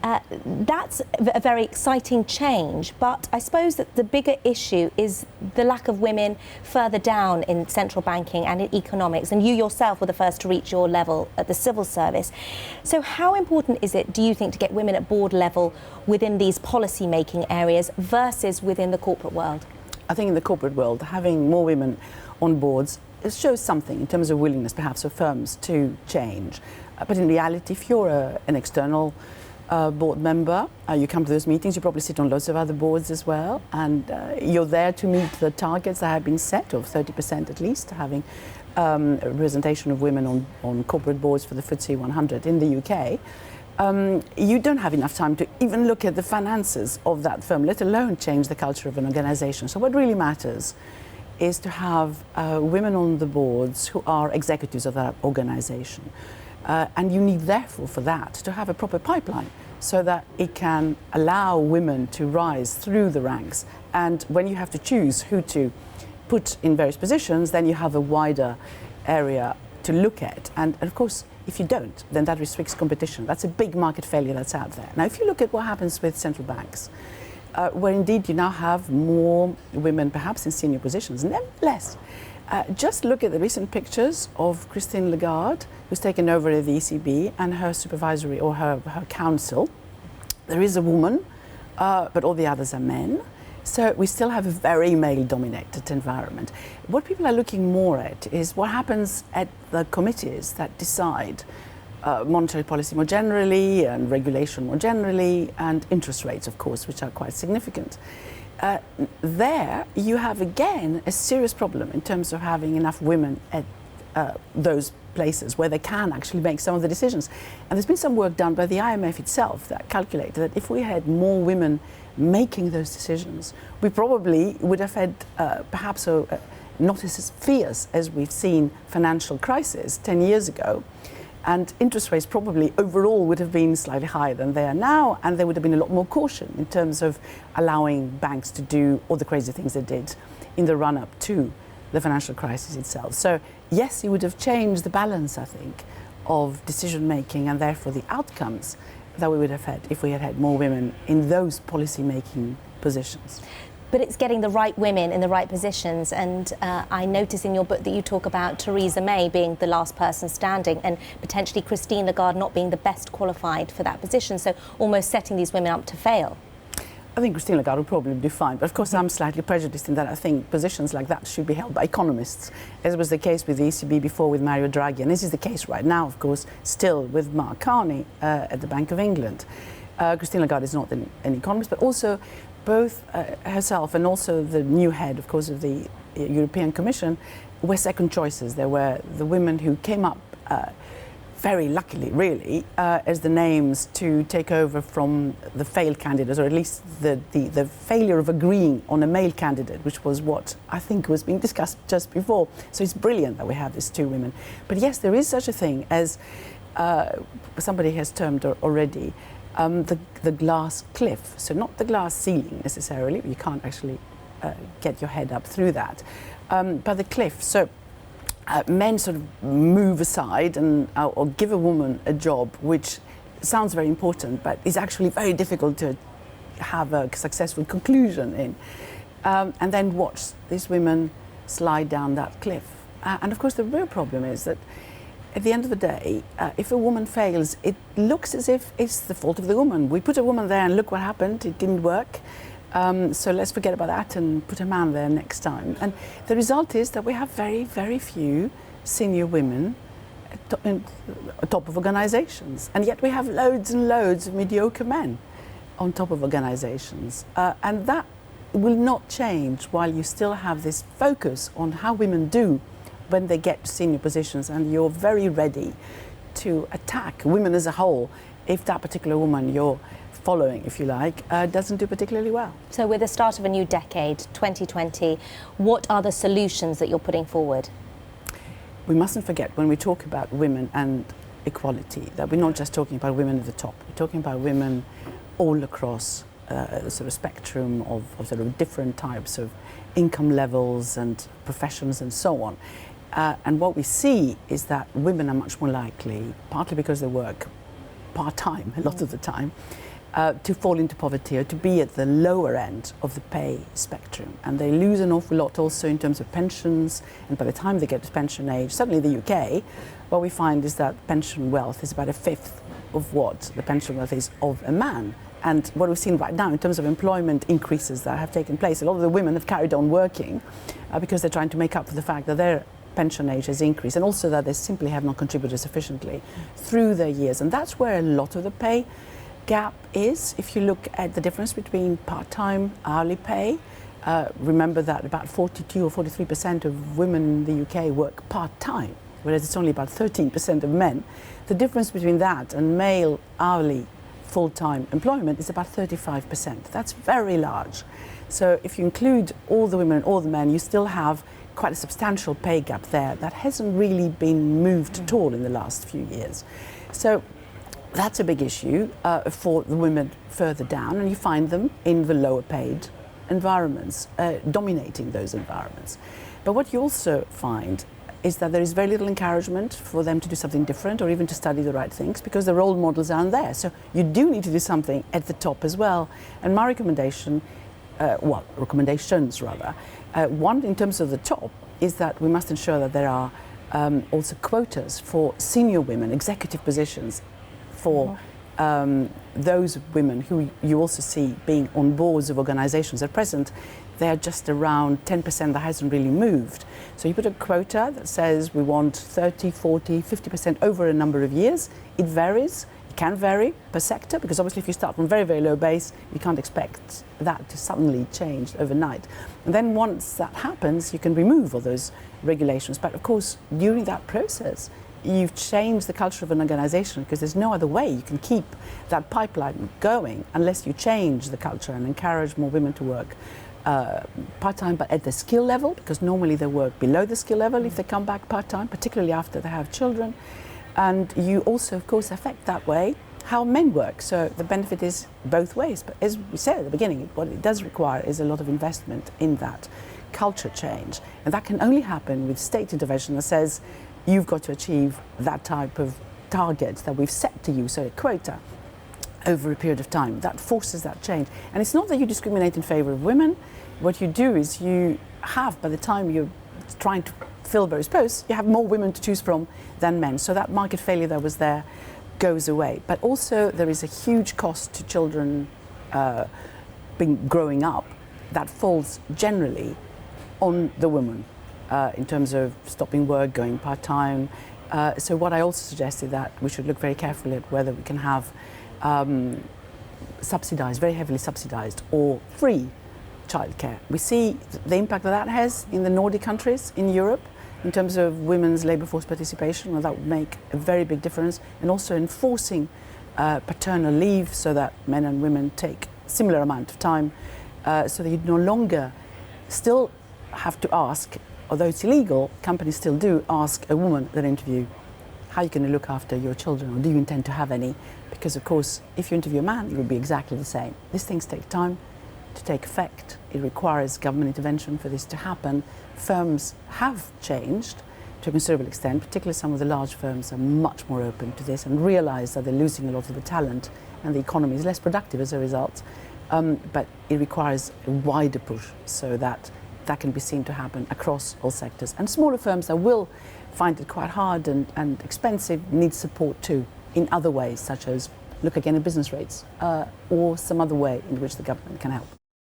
That's a very exciting change, but I suppose that the bigger issue is the lack of women further down in central banking and in economics, and you yourself were the first to reach your level at the civil service. So how important is it, do you think, to get women at board level within these policy-making areas versus within the corporate world? I think in the corporate world, having more women on boards, it shows something in terms of willingness perhaps of firms to change. But in reality, if you're an external board member, you come to those meetings, you probably sit on lots of other boards as well, and you're there to meet the targets that have been set of 30% at least, having a representation of women on corporate boards for the FTSE 100 in the UK. You don't have enough time to even look at the finances of that firm, let alone change the culture of an organization. So what really matters is to have women on the boards who are executives of that organization. And you need, therefore, for that to have a proper pipeline so that it can allow women to rise through the ranks. And when you have to choose who to put in various positions, then you have a wider area to look at. And of course, if you don't, then that restricts competition. That's a big market failure that's out there. Now, if you look at what happens with central banks, where indeed you now have more women perhaps in senior positions, nevertheless, just look at the recent pictures of Christine Lagarde, who's taken over at the ECB, and her supervisory or her council. There is a woman, but all the others are men. So we still have a very male-dominated environment. What people are looking more at is what happens at the committees that decide monetary policy more generally and regulation more generally, and interest rates, of course, which are quite significant. There you have again a serious problem in terms of having enough women at those places where they can actually make some of the decisions. And there's been some work done by the IMF itself that calculated that if we had more women making those decisions, we probably would have had perhaps not as fierce as we've seen financial crisis 10 years ago. And interest rates probably overall would have been slightly higher than they are now, and there would have been a lot more caution in terms of allowing banks to do all the crazy things they did in the run-up to the financial crisis itself. So yes, it would have changed the balance, I think, of decision-making and therefore the outcomes that we would have had if we had had more women in those policy-making positions. But it's getting the right women in the right positions, and I notice in your book that you talk about Theresa May being the last person standing and potentially Christine Lagarde not being the best qualified for that position, so almost setting these women up to fail. I think Christine Lagarde will probably do fine, but of course I'm slightly prejudiced in that I think positions like that should be held by economists, as was the case with the ECB before with Mario Draghi, and this is the case right now, of course, still with Mark Carney at the Bank of England. Christine Lagarde is not an economist, but also both herself and also the new head, of course, of the European Commission were second choices. There were the women who came up very luckily, really, as the names to take over from the failed candidates, or at least the failure of agreeing on a male candidate, which was what I think was being discussed just before. So it's brilliant that we have these two women. But yes, there is such a thing as somebody has termed already, the glass cliff. So not the glass ceiling necessarily, you can't actually get your head up through that, but the cliff. So men sort of move aside and or give a woman a job which sounds very important, but is actually very difficult to have a successful conclusion in, and then watch these women slide down that cliff. And of course the real problem is that at the end of the day, if a woman fails, it looks as if it's the fault of the woman. We put a woman there and look what happened, it didn't work. So let's forget about that and put a man there next time. And the result is that we have very, very few senior women at top of organizations. And yet we have loads and loads of mediocre men on top of organizations. And that will not change while you still have this focus on how women do when they get to senior positions, and you're very ready to attack women as a whole if that particular woman you're following, if you like, doesn't do particularly well. So with the start of a new decade, 2020, what are the solutions that you're putting forward? We mustn't forget when we talk about women and equality that we're not just talking about women at the top, we're talking about women all across the sort of spectrum of sort of different types of income levels and professions and so on. And what we see is that women are much more likely, partly because they work part-time a lot of the time, to fall into poverty or to be at the lower end of the pay spectrum. And they lose an awful lot also in terms of pensions. And by the time they get to pension age, certainly in the UK, what we find is that pension wealth is about a fifth of what the pension wealth is of a man. And what we've seen right now in terms of employment increases that have taken place, a lot of the women have carried on working because they're trying to make up for the fact that their pension age has increased, and also that they simply have not contributed sufficiently through their years. And that's where a lot of the pay gap is. If you look at the difference between part-time hourly pay, remember that about 42 or 43% of women in the UK work part-time, whereas it's only about 13% of men. The difference between that and male hourly full-time employment is about 35%. That's very large. So if you include all the women and all the men, you still have quite a substantial pay gap there that hasn't really been moved at all in the last few years. So that's a big issue for the women further down, and you find them in the lower paid environments, dominating those environments. But what you also find is that there is very little encouragement for them to do something different or even to study the right things because the role models aren't there. So you do need to do something at the top as well. And my recommendation, recommendations rather, one in terms of the top is that we must ensure that there are also quotas for senior women, executive positions, for those women who you also see being on boards of organizations. At present, they're just around 10%. That hasn't really moved. So you put a quota that says we want 30, 40, 50% over a number of years. It varies. It can vary per sector because obviously if you start from very, very low base, you can't expect that to suddenly change overnight. And then once that happens, you can remove all those regulations. But of course, during that process, you've changed the culture of an organization because there's no other way you can keep that pipeline going unless you change the culture and encourage more women to work part-time, but at the skill level, because normally they work below the skill level if they come back part-time, particularly after they have children. And you also, of course, affect that way how men work. So the benefit is both ways. But as we said at the beginning, what it does require is a lot of investment in that culture change. And that can only happen with state intervention that says, you've got to achieve that type of target that we've set to you, so a quota, over a period of time. That forces that change. And it's not that you discriminate in favor of women. What you do is you have, by the time you're trying to fill those posts, you have more women to choose from than men. So that market failure that was there goes away. But also there is a huge cost to children growing up that falls generally on the woman. In terms of stopping work, going part-time. So what I also suggested that we should look very carefully at whether we can have subsidised, very heavily subsidised or free childcare. We see the impact that has in the Nordic countries in Europe in terms of women's labour force participation, and that would make a very big difference. And also enforcing paternal leave so that men and women take similar amount of time so that you no longer still have to ask, although it's illegal, companies still do ask a woman at an interview, how are you going to look after your children, or do you intend to have any? Because, of course, if you interview a man, it would be exactly the same. These things take time to take effect. It requires government intervention for this to happen. Firms have changed to a considerable extent, particularly some of the large firms are much more open to this and realise that they're losing a lot of the talent and the economy is less productive as a result. But it requires a wider push so that that can be seen to happen across all sectors. And smaller firms that will find it quite hard and expensive need support too in other ways, such as look again at business rates or some other way in which the government can help.